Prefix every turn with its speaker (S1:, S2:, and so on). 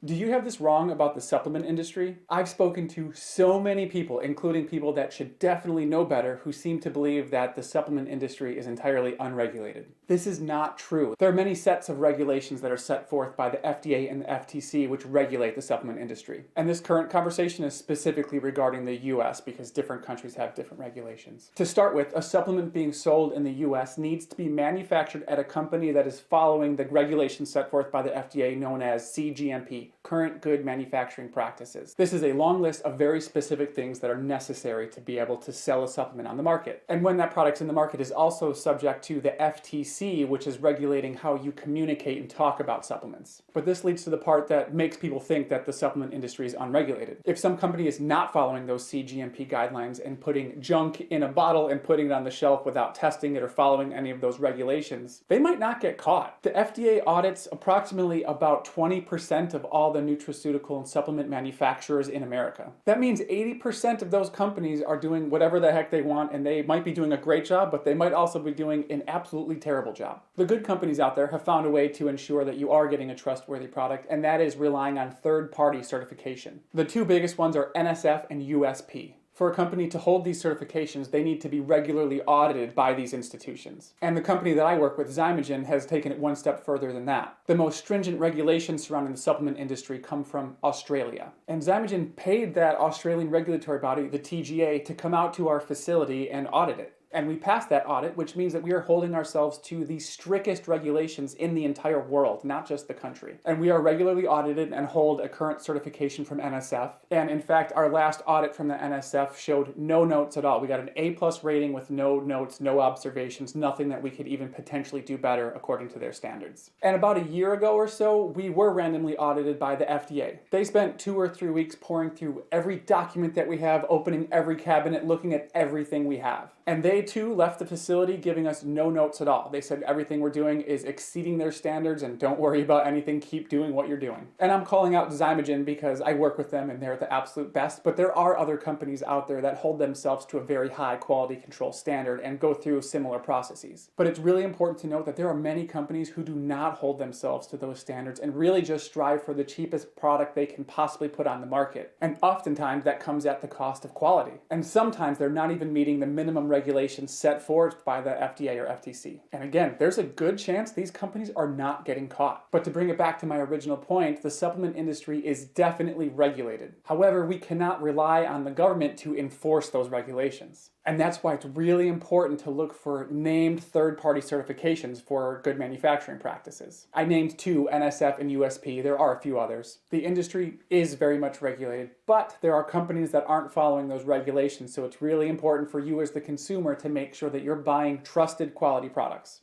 S1: Do you have this wrong about the supplement industry? I've spoken to so many people, including people that should definitely know better, who seem to believe that the supplement industry is entirely unregulated. This is not true. There are many sets of regulations that are set forth by the FDA and the FTC which regulate the supplement industry. And this current conversation is specifically regarding the US because different countries have different regulations. To start with, a supplement being sold in the US needs to be manufactured at a company that is following the regulations set forth by the FDA known as CGMP. Current Good Manufacturing Practices. This is a long list of very specific things that are necessary to be able to sell a supplement on the market. And when that product's in the market is also subject to the FTC, which is regulating how you communicate and talk about supplements. But this leads to the part that makes people think that the supplement industry is unregulated. If some company is not following those CGMP guidelines and putting junk in a bottle and putting it on the shelf without testing it or following any of those regulations, they might not get caught. The FDA audits approximately about 20% of all the nutraceutical and supplement manufacturers in America. That means 80% of those companies are doing whatever the heck they want, and they might be doing a great job, but they might also be doing an absolutely terrible job. The good companies out there have found a way to ensure that you are getting a trustworthy product, and that is relying on third-party certification. The two biggest ones are NSF and USP. For a company to hold these certifications, they need to be regularly audited by these institutions. And the company that I work with, Zymogen, has taken it one step further than that. The most stringent regulations surrounding the supplement industry come from Australia. And Zymogen paid that Australian regulatory body, the TGA, to come out to our facility and audit it. And we passed that audit, which means that we are holding ourselves to the strictest regulations in the entire world, not just the country. And we are regularly audited and hold a current certification from NSF. And in fact, our last audit from the NSF showed no notes at all. We got an A+ rating with no notes, no observations, nothing that we could even potentially do better according to their standards. And about a year ago or so, we were randomly audited by the FDA. They spent 2 or 3 weeks pouring through every document that we have, opening every cabinet, looking at everything we have. And they too left the facility giving us no notes at all. They said everything we're doing is exceeding their standards and don't worry about anything, keep doing what you're doing. And I'm calling out Zymogen because I work with them and they're the absolute best, but there are other companies out there that hold themselves to a very high quality control standard and go through similar processes. But it's really important to note that there are many companies who do not hold themselves to those standards and really just strive for the cheapest product they can possibly put on the market. And oftentimes that comes at the cost of quality. And sometimes they're not even meeting the minimum regulations set forth by the FDA or FTC. And again, there's a good chance these companies are not getting caught. But to bring it back to my original point, the supplement industry is definitely regulated. However, we cannot rely on the government to enforce those regulations. And that's why it's really important to look for named third-party certifications for good manufacturing practices. I named 2, NSF and USP. There are a few others. The industry is very much regulated, but there are companies that aren't following those regulations, so it's really important for you as the consumer to make sure that you're buying trusted quality products.